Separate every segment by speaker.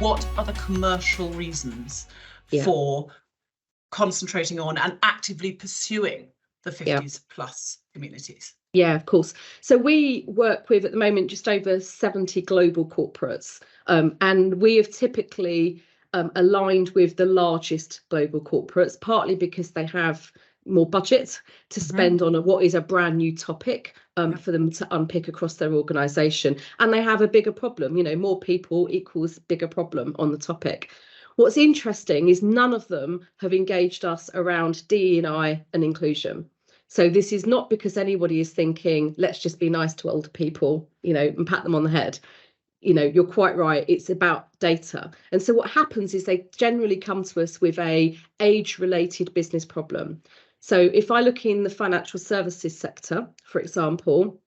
Speaker 1: what are the commercial reasons for concentrating on and actively pursuing the 50s plus communities?
Speaker 2: Yeah, of course. So we work with, at the moment, just over 70 global corporates, and we have typically aligned with the largest global corporates, partly because they have more budget to spend on what is a brand new topic for them to unpick across their organisation, and they have a bigger problem. You know, more people equals bigger problem on the topic. What's interesting is none of them have engaged us around DE&I and inclusion. So this is not because anybody is thinking, let's just be nice to older people, you know, and pat them on the head. You know, you're quite right. It's about data. And so what happens is they generally come to us with a age-related business problem. So if I look in the financial services sector, for example,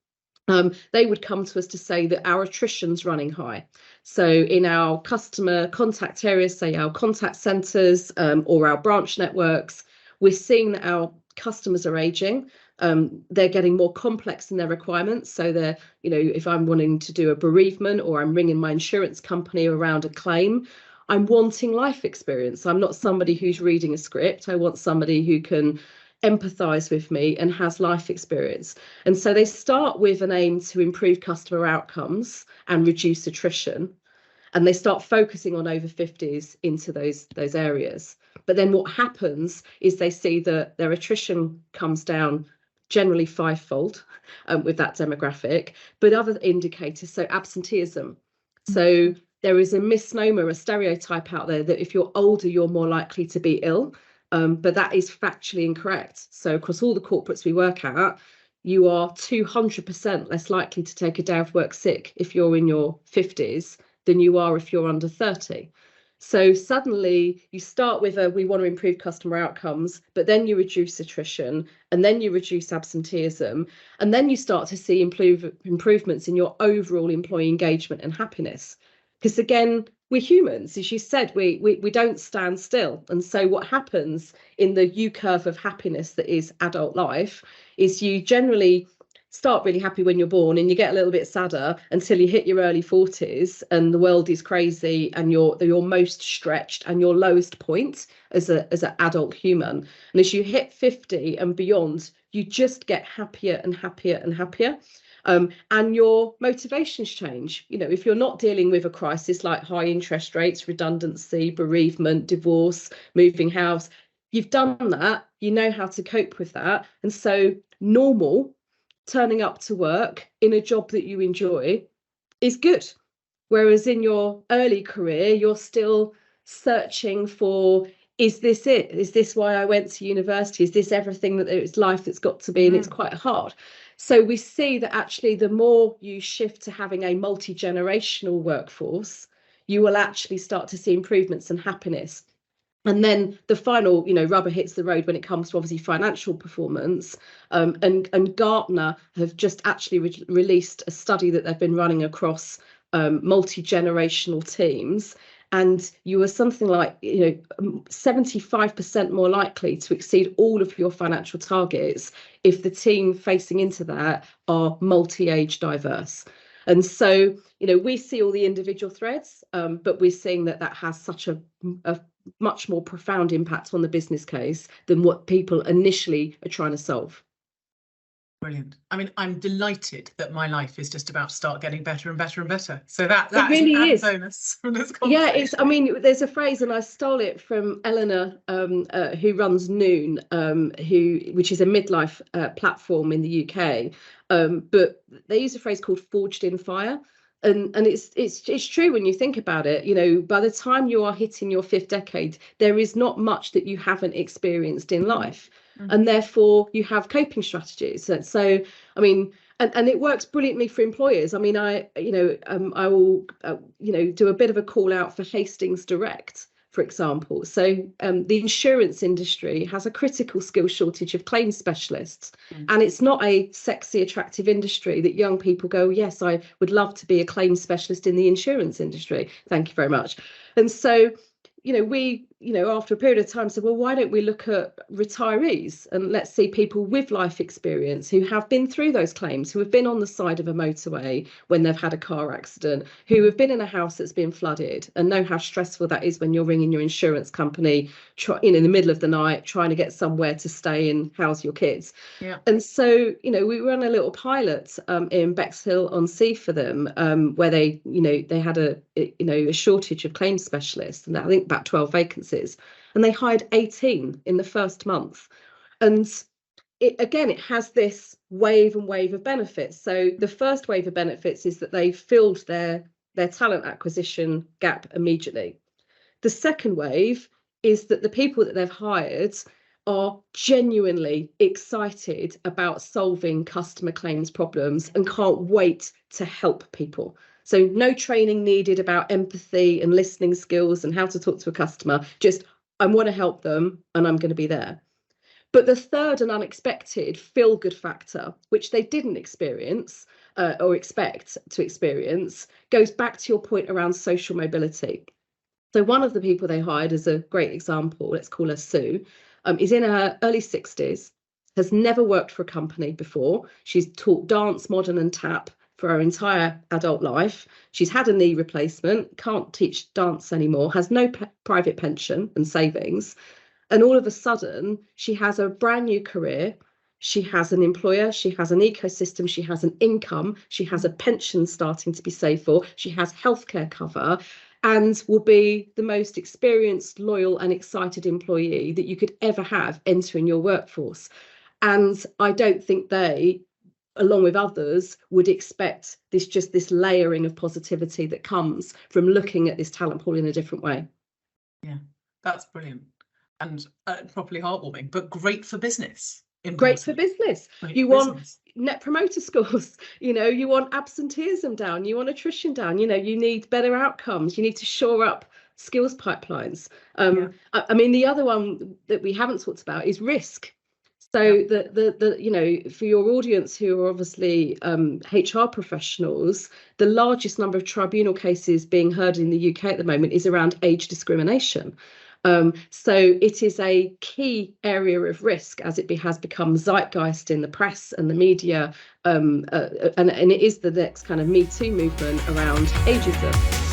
Speaker 2: they would come to us to say that our attrition's running high. So in our customer contact areas, say our contact centres or our branch networks, we're seeing that our customers are aging. They're getting more complex in their requirements. So they're, you know, if I'm wanting to do a bereavement or I'm ringing my insurance company around a claim, I'm wanting life experience. I'm not somebody who's reading a script. I want somebody who can empathise with me and has life experience. And so they start with an aim to improve customer outcomes and reduce attrition. And they start focusing on over 50s into those areas. But then what happens is they see that their attrition comes down generally fivefold with that demographic, but other indicators, so absenteeism. So there is a misnomer, a stereotype out there that if you're older, you're more likely to be ill, but that is factually incorrect. So across all the corporates we work at, you are 200% less likely to take a day off work sick if you're in your 50s than you are if you're under 30. So suddenly you start with we want to improve customer outcomes, but then you reduce attrition and then you reduce absenteeism, and then you start to see improvements in your overall employee engagement and happiness. Because again, we're humans, as you said, we don't stand still. And so what happens in the U-curve of happiness that is adult life is you generally start really happy when you're born and you get a little bit sadder until you hit your early 40s and the world is crazy and you're most stretched and your lowest point as an adult human. And as you hit 50 and beyond, you just get happier and happier and happier. And your motivations change. You know, if you're not dealing with a crisis like high interest rates, redundancy, bereavement, divorce, moving house, you've done that, you know how to cope with that. And so normal, turning up to work in a job that you enjoy is good. Whereas in your early career, you're still searching for, is this it? Is this why I went to university? Is this everything that it's life that's got to be? And it's quite hard. So we see that actually the more you shift to having a multi-generational workforce, you will actually start to see improvements in happiness. And then the final, you know, rubber hits the road when it comes to obviously financial performance. And Gartner have just actually released a study that they've been running across multi-generational teams. And you are something like, you know, 75% more likely to exceed all of your financial targets if the team facing into that are multi-age diverse. And so, you know, we see all the individual threads, but we're seeing that has such a much more profound impact on the business case than what people initially are trying to solve.
Speaker 1: Brilliant. I mean, I'm delighted that my life is just about to start getting better and better and better. So that
Speaker 2: really
Speaker 1: is an bonus from this conversation.
Speaker 2: Yeah, I mean, there's a phrase, and I stole it from Eleanor, who runs Noon, which is a midlife platform in the UK. But they use a phrase called "forged in fire." And it's true when you think about it. You know, by the time you are hitting your 5th decade, there is not much that you haven't experienced in life, and therefore you have coping strategies. And so, I mean, and it works brilliantly for employers. I mean, I will do a bit of a call out for Hastings Direct, for example. So the insurance industry has a critical skill shortage of claims specialists, and it's not a sexy, attractive industry that young people go, yes, I would love to be a claims specialist in the insurance industry. Thank you very much. And so, you know, we after a period of time said, well, why don't we look at retirees, and let's see people with life experience who have been through those claims, who have been on the side of a motorway when they've had a car accident, who have been in a house that's been flooded and know how stressful that is when you're ringing your insurance company in the middle of the night trying to get somewhere to stay and house your kids.
Speaker 1: Yeah.
Speaker 2: And so, we ran a little pilot in Bexhill-on-Sea for them, where they had a shortage of claims specialists, and I think about 12 vacancies, and they hired 18 in the first month. And it has this wave of benefits. So the first wave of benefits is that they filled their talent acquisition gap immediately. The second wave is that the people that they've hired are genuinely excited about solving customer claims problems and can't wait to help people. So no training needed about empathy and listening skills and how to talk to a customer. Just, I want to help them and I'm going to be there. But the third and unexpected feel-good factor, which they didn't experience or expect to experience, goes back to your point around social mobility. So one of the people they hired as a great example, let's call her Sue, is in her early 60s, has never worked for a company before. She's taught dance, modern and tap for her entire adult life. She's had a knee replacement, can't teach dance anymore, has no private pension and savings. And all of a sudden, she has a brand new career. She has an employer, she has an ecosystem, she has an income, she has a pension starting to be saved for, she has healthcare cover, and will be the most experienced, loyal and excited employee that you could ever have entering your workforce. And I don't think they, along with others, would expect this layering of positivity that comes from looking at this talent pool in a different way.
Speaker 1: Yeah, that's brilliant and properly heartwarming, but great for business.
Speaker 2: Great for business. You want net promoter scores, you want absenteeism down, you want attrition down, you need better outcomes, you need to shore up skills pipelines. I mean, the other one that we haven't talked about is risk. So for your audience who are obviously HR professionals, the largest number of tribunal cases being heard in the UK at the moment is around age discrimination. So it is a key area of risk as it has become zeitgeist in the press and the media, and it is the next kind of Me Too movement around ageism.